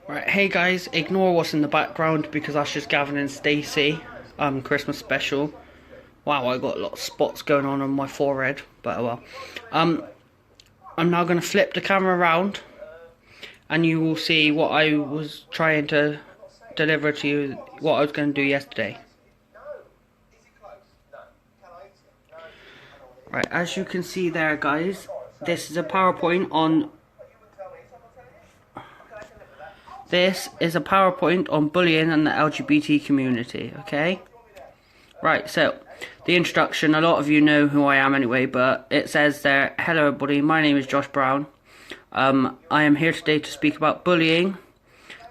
Right, hey guys, ignore what's in the background because that's just Gavin and Stacey, Christmas special. Wow, I got a lot of spots going on my forehead, but oh well. I'm now going to flip the camera around and you will see what I was trying to deliver to you, what I was going to do yesterday. Right, as you can see there guys, this is a PowerPoint on bullying and the LGBT community, okay? Right, so, the introduction, a lot of you know who I am anyway, but it says there, hello everybody, my name is Josh Brown. I am here today to speak about bullying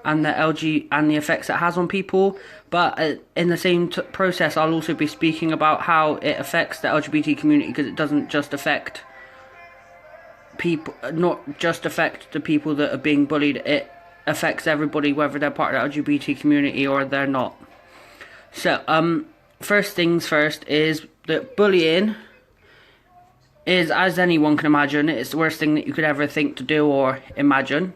and the effects it has on people, but in the same process I'll also be speaking about how it affects the LGBT community, because it doesn't just affect people, not just affect the people that are being bullied, it affects everybody, whether they're part of the LGBT community or they're not. So, first things first is that bullying is, as anyone can imagine, it's the worst thing that you could ever think to do or imagine,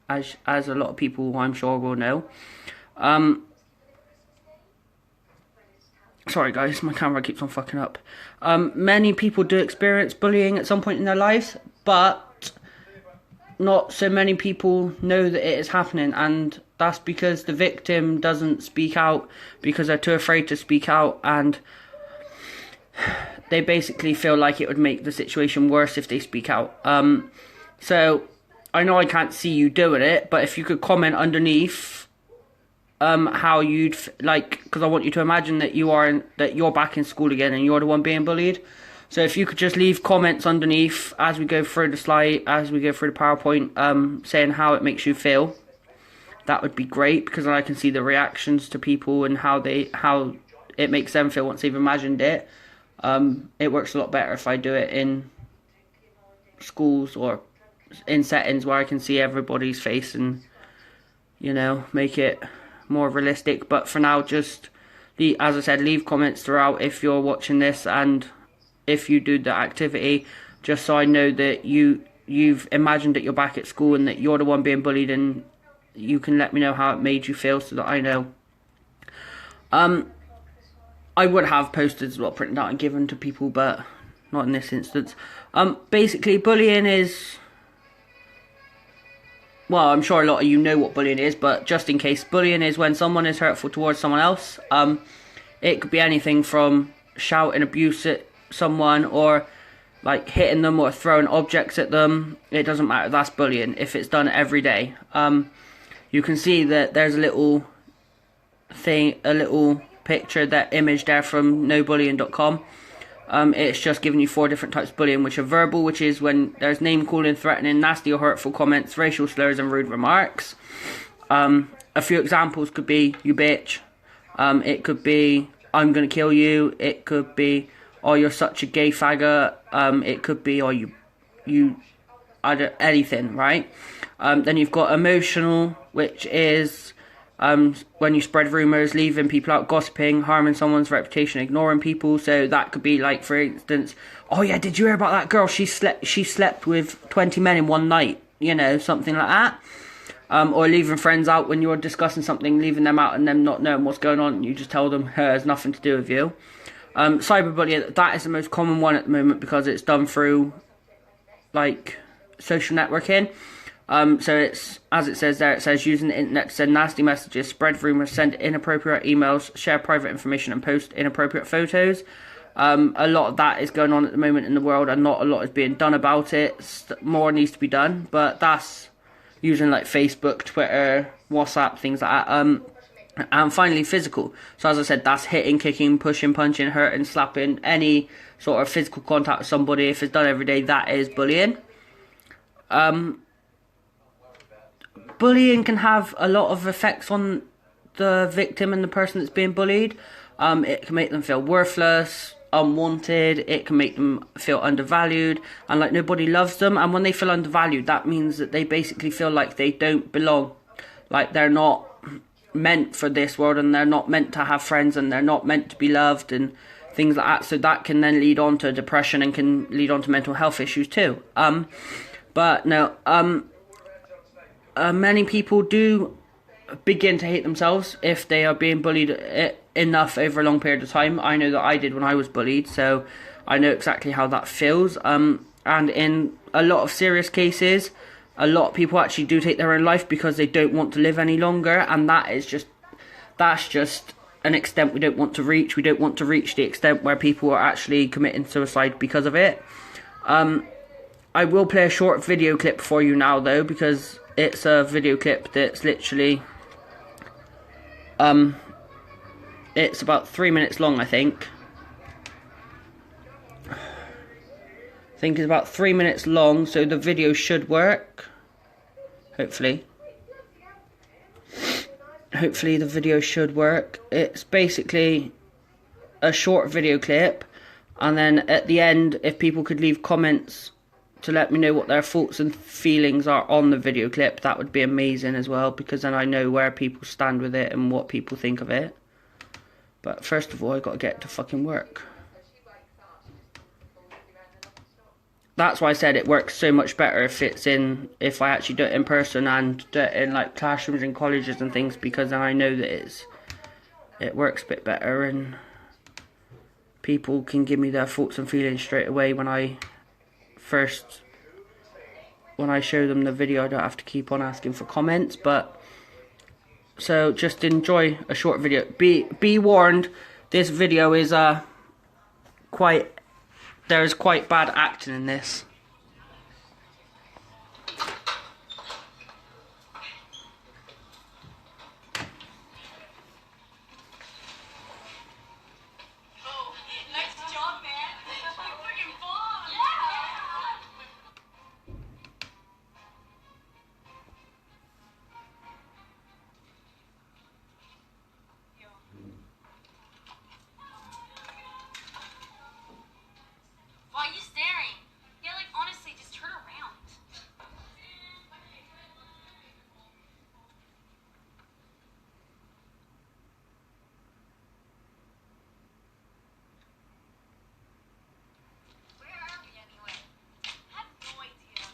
as a lot of people I'm sure will know. Sorry guys, my camera keeps on fucking up. Many people do experience bullying at some point in their lives, but not so many people know that it is happening, and that's because the victim doesn't speak out because they're too afraid to speak out, and they basically feel like it would make the situation worse if they speak out. So I know I can't see you doing it, but if you could comment underneath how you'd like, because I want you to imagine that you're back in school again and you're the one being bullied. So if you could just leave comments underneath as we go through the slide, as we go through the PowerPoint, saying how it makes you feel, that would be great, because then I can see the reactions to people and how it makes them feel once they've imagined it. It works a lot better if I do it in schools or in settings where I can see everybody's face and, you know, make it more realistic. But for now, just, as I said, leave comments throughout if you're watching this and if you do the activity, just so I know that you've imagined that you're back at school and that you're the one being bullied, and you can let me know how it made you feel so that I know. I would have posters a lot printed out and given to people, but not in this instance. Basically, bullying is, well, I'm sure a lot of you know what bullying is, but just in case, bullying is when someone is hurtful towards someone else. It could be anything from shouting abuse at someone, or like hitting them or throwing objects at them. It doesn't matter, that's bullying if it's done every day. You can see that there's a little picture, that image there from nobullying.com. It's just giving you 4 different types of bullying, which are verbal, which is when there's name calling, threatening, nasty or hurtful comments, racial slurs and rude remarks. A few examples could be, you bitch. It could be, I'm gonna kill you. It could be, oh, you're such a gay faggot. It could be, oh, anything, right? Then you've got emotional, which is when you spread rumours, leaving people out, gossiping, harming someone's reputation, ignoring people. So that could be like, for instance, oh yeah, did you hear about that girl? She slept with 20 men in one night, you know, something like that. Or leaving friends out when you're discussing something, leaving them out and them not knowing what's going on, and you just tell them it has nothing to do with you. Cyberbullying, that is the most common one at the moment because it's done through like social networking. So it's, as it says there, it says using the internet to send nasty messages, spread rumours, send inappropriate emails, share private information and post inappropriate photos. A lot of that is going on at the moment in the world, and not a lot is being done about it. More needs to be done, but that's using like Facebook, Twitter, WhatsApp, things like that. And finally, physical. So as I said, that's hitting, kicking, pushing, punching, hurting, slapping, any sort of physical contact with somebody. If it's done every day, that is bullying. Bullying can have a lot of effects on the victim and the person that's being bullied. It can make them feel worthless, unwanted. It can make them feel undervalued and like nobody loves them. And when they feel undervalued, that means that they basically feel like they don't belong. Like they're not meant for this world, and they're not meant to have friends, and they're not meant to be loved and things like that. So that can then lead on to depression and can lead on to mental health issues too. But no, many people do begin to hate themselves if they are being bullied enough over a long period of time. I know that I did when I was bullied, so I know exactly how that feels. And in a lot of serious cases, a lot of people actually do take their own life because they don't want to live any longer, and that's just an extent we don't want to reach. We don't want to reach the extent where people are actually committing suicide because of it. I will play a short video clip for you now, though, because it's a video clip that's literally it's about 3 minutes long, I think. I think it's about 3 minutes long, so the video should work. Hopefully the video should work. It's basically a short video clip, and then at the end, if people could leave comments to let me know what their thoughts and feelings are on the video clip, that would be amazing as well, because then I know where people stand with it and what people think of it. But first of all, I got to get to fucking work. That's why I said it works so much better if I actually do it in person and do it in like classrooms and colleges and things, because then I know that it works a bit better and people can give me their thoughts and feelings straight away when I show them the video. I don't have to keep on asking for comments. But so just enjoy a short video. Be warned, this video is there's quite bad acting in this. Why are you staring? Yeah, like, honestly, just turn around. Where are we, anyway? I have no idea.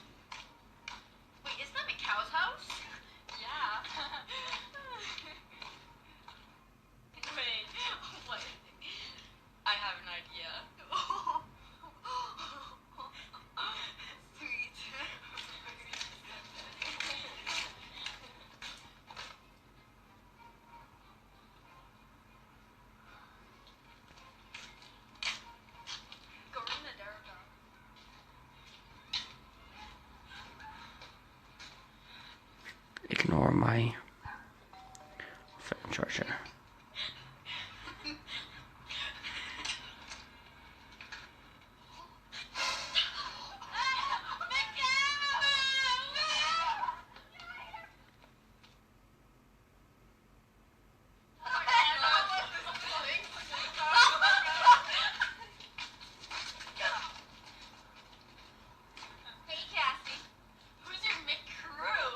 Wait, isn't that McCow's house? Yeah. Wait, what? I have an idea. Sweet. Go ring the doorbell. Ignore my phone charger. Hey, Cassie. Who's your McCrew?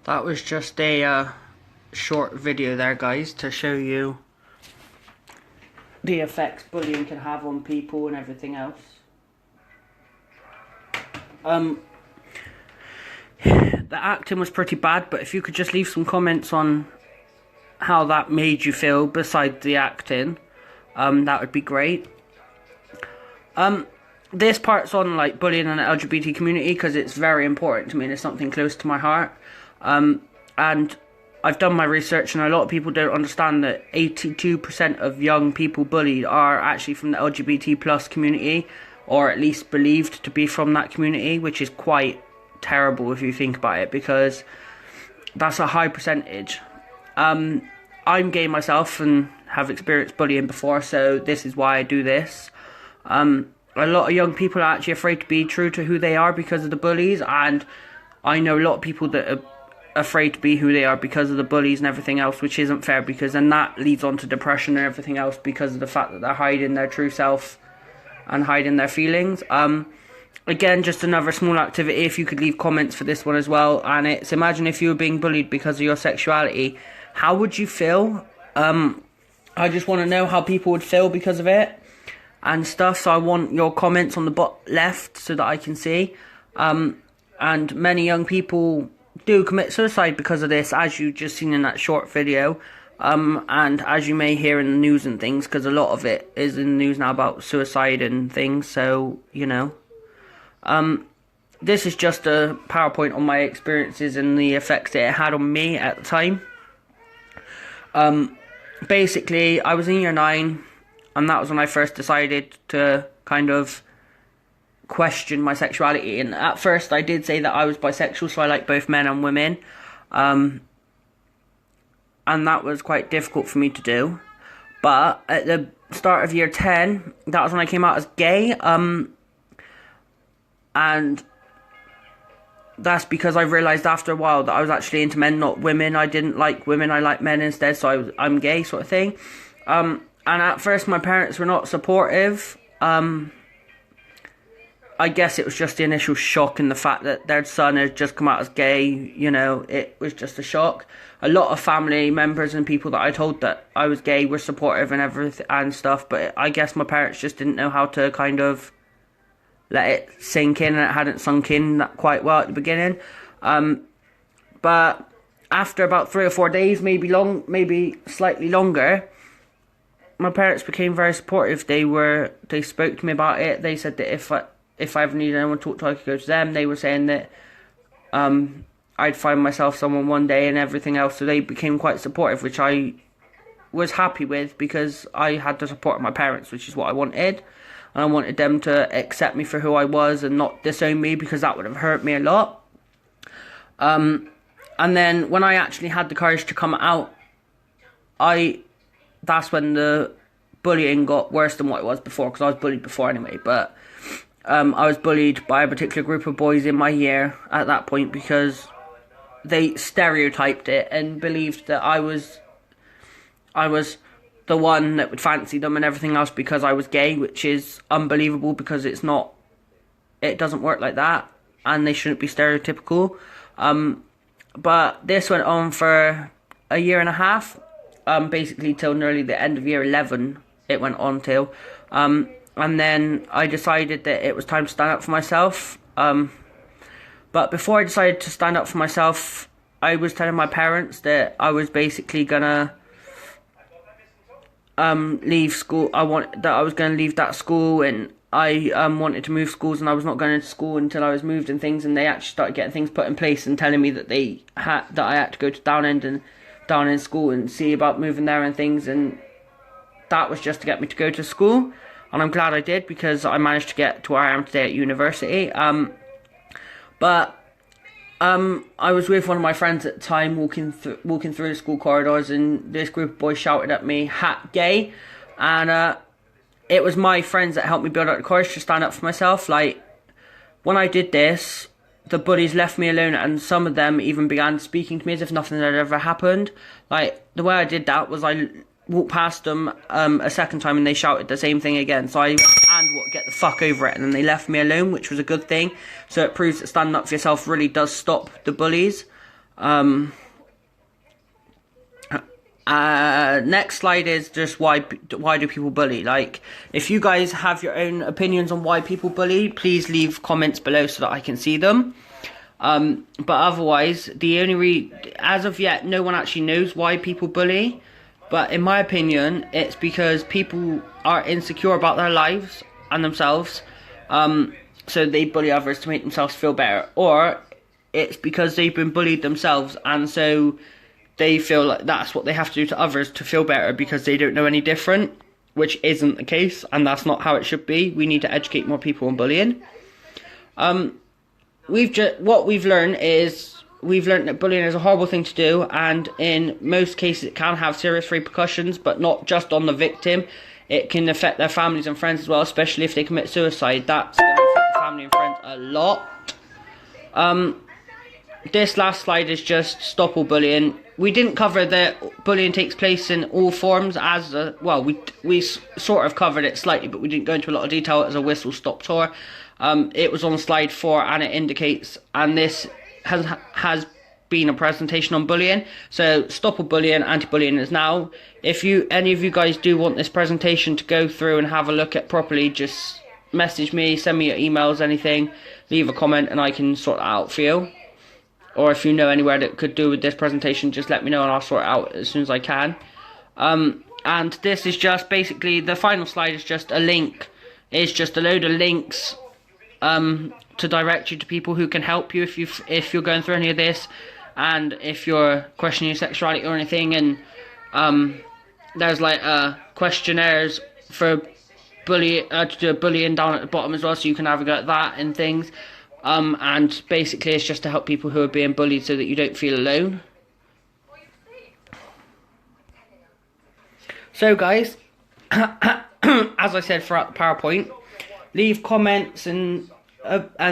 That was just a short video there, guys, to show you the effects bullying can have on people and everything else. The acting was pretty bad, but if you could just leave some comments on how that made you feel besides the acting, that would be great. This part's on like bullying in the LGBT community because it's very important to me and it's something close to my heart. And I've done my research, and a lot of people don't understand that 82% of young people bullied are actually from the LGBT plus community, or at least believed to be from that community, which is quite terrible if you think about it, because that's a high percentage. I'm gay myself and have experienced bullying before, so this is why I do this. A lot of young people are actually afraid to be true to who they are because of the bullies, and I know a lot of people that are afraid to be who they are because of the bullies and everything else, which isn't fair, because then that leads on to depression and everything else because of the fact that they're hiding their true self and hiding their feelings. Again, just another small activity, if you could leave comments for this one as well, and it's imagine if you were being bullied because of your sexuality, how would you feel? I just want to know how people would feel because of it and stuff, so I want your comments on the bottom left so that I can see. And many young people do commit suicide because of this, as you just seen in that short video, and as you may hear in the news and things, because a lot of it is in the news now about suicide and things, so, you know. This is just a PowerPoint on my experiences and the effects that it had on me at the time. Basically, I was in year 9, and that was when I first decided to kind of question my sexuality. And at first I did say that I was bisexual, so I like both men and women. And that was quite difficult for me to do. But at the start of year 10, that was when I came out as gay. And that's because I realised after a while that I was actually into men, not women. I didn't like women, I liked men instead, so I'm gay sort of thing. And at first my parents were not supportive. I guess it was just the initial shock and the fact that their son had just come out as gay, you know, it was just a shock. A lot of family members and people that I told that I was gay were supportive and everything and stuff, but I guess my parents just didn't know how to kind of let it sink in, and it hadn't sunk in that quite well at the beginning. But after about 3 or 4 days, maybe slightly longer, my parents became very supportive. They spoke to me about it. They said that if I ever needed anyone to talk to, I could go to them. They were saying that I'd find myself someone one day and everything else. So they became quite supportive, which I was happy with, because I had the support of my parents, which is what I wanted. And I wanted them to accept me for who I was and not disown me, because that would have hurt me a lot. And then when I actually had the courage to come out, that's when the bullying got worse than what it was before, because I was bullied before anyway, but I was bullied by a particular group of boys in my year at that point because they stereotyped it and believed that I was the one that would fancy them and everything else because I was gay, which is unbelievable, because it doesn't work like that, and they shouldn't be stereotypical. But this went on for a year and a half, basically till nearly the end of year 11 it went on till. And then I decided that it was time to stand up for myself. But before I decided to stand up for myself, I was telling my parents that I was basically gonna leave school. I was gonna leave that school, and I wanted to move schools, and I was not going to school until I was moved and things. And they actually started getting things put in place and telling me that I had to go to Down End school and see about moving there and things. And that was just to get me to go to school. And I'm glad I did, because I managed to get to where I am today at university. But I was with one of my friends at the time, walking through the school corridors, and this group of boys shouted at me, "Hat gay," and it was my friends that helped me build up the courage to stand up for myself. Like, when I did this, the bullies left me alone, and some of them even began speaking to me as if nothing had ever happened. Like, the way I did that was I walked past them a second time, and they shouted the same thing again. So I get the fuck over it, and then they left me alone, which was a good thing. So it proves that standing up for yourself really does stop the bullies. Next slide is just why do people bully. Like, if you guys have your own opinions on why people bully, please leave comments below so that I can see them. But otherwise, as of yet, no one actually knows why people bully. But in my opinion, it's because people are insecure about their lives and themselves. So they bully others to make themselves feel better. Or it's because they've been bullied themselves, and so they feel like that's what they have to do to others to feel better because they don't know any different, which isn't the case, and that's not how it should be. We need to educate more people on bullying. What we've learned that bullying is a horrible thing to do, and in most cases it can have serious repercussions, but not just on the victim. It can affect their families and friends as well, especially if they commit suicide. That's going to affect the family and friends a lot. This last slide is just stop all bullying. We didn't cover that bullying takes place in all forms we sort of covered it slightly, but we didn't go into a lot of detail as a whistle-stop tour. It was on slide 4, and it indicates, and this has been a presentation on bullying. So stop all bullying, anti-bullying is now. If any of you guys do want this presentation to go through and have a look at properly, just message me, send me your emails, anything, leave a comment, and I can sort that out for you. Or if you know anywhere that could do with this presentation, just let me know and I'll sort it out as soon as I can. And this is just basically, the final slide is just a link. It's just a load of links to direct you to people who can help you if you're going through any of this, and if you're questioning your sexuality or anything. And there's like questionnaires for bullying down at the bottom as well, so you can have a go at that and things. And basically it's just to help people who are being bullied so that you don't feel alone. So guys, as I said throughout the PowerPoint, leave comments and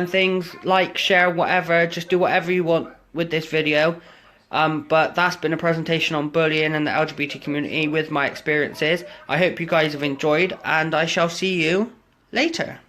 things, like, share, whatever, just do whatever you want with this video. But that's been a presentation on bullying and the LGBT community with my experiences. I hope you guys have enjoyed, and I shall see you later.